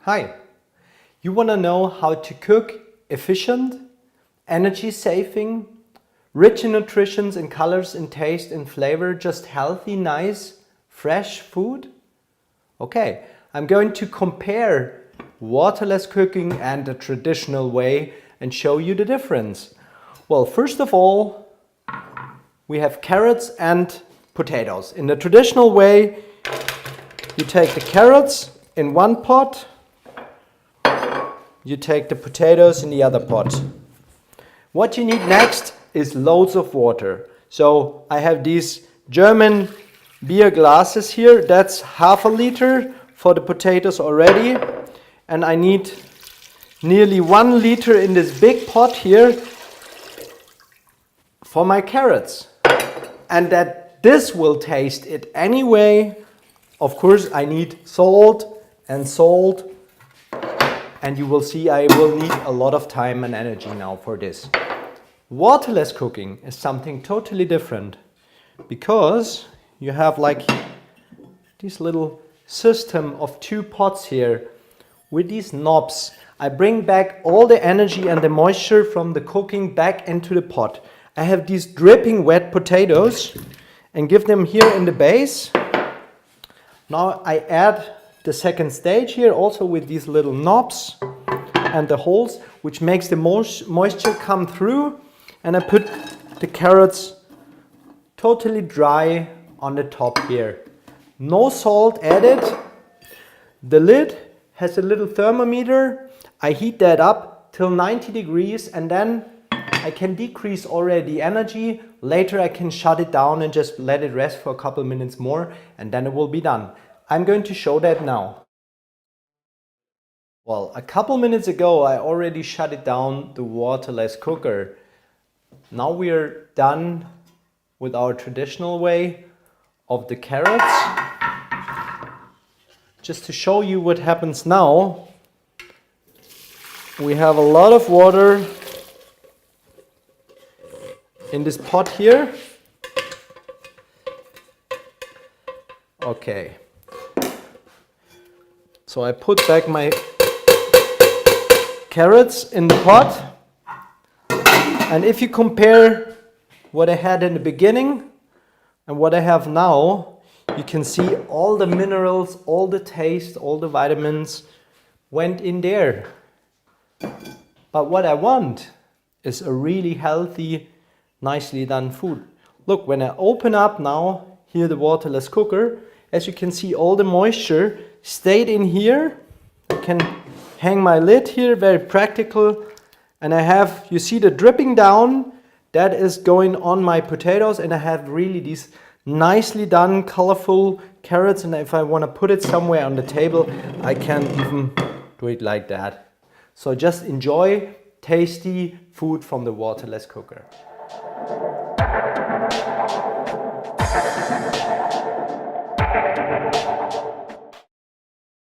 Hi! You want to know how to cook efficient, energy saving, rich in nutrition, in colors, in taste, in flavor, just healthy, nice, fresh food? Okay, I'm going to compare waterless cooking and the traditional way and show you the difference. Well, first of all, we have carrots and potatoes. In the traditional way, you take the carrots in one pot, you take the potatoes in the other pot. What you need next is loads of water. So I have these German beer glasses here. That's half a liter for the potatoes already. And I need nearly 1 liter in this big pot here for my carrots. And that this will taste it anyway. Of course, I need salt and salt. And you will see I will need a lot of time and energy now for this. Waterless cooking is something totally different because you have like this little system of 2 pots here with these knobs. I bring back all the energy and the moisture from the cooking back into the pot. I have these dripping wet potatoes and give them here in the base. Now I add the second stage here also with these little knobs and the holes, which makes the moisture come through, and I put the carrots totally dry on the top here. No salt added. The lid has a little thermometer. I heat that up till 90 degrees and then I can decrease already energy. Later I can shut it down and just let it rest for a couple minutes more and then it will be done. I'm going to show that now. Well, a couple minutes ago I already shut it down, the waterless cooker. Now we are done with our traditional way of the carrots. Just to show you what happens now, we have a lot of water in this pot here. Okay. So I put back my carrots in the pot, and if you compare what I had in the beginning and what I have now, you can see all the minerals, all the taste, all the vitamins went in there. But what I want is a really healthy, nicely done food. Look, when I open up now here the waterless cooker, as you can see all the moisture stayed in here. I can hang my lid here, very practical. And I have, you see the dripping down, that is going on my potatoes, and I have really these nicely done, colorful carrots, and if I want to put it somewhere on the table, I can even do it like that. So just enjoy tasty food from the waterless cooker.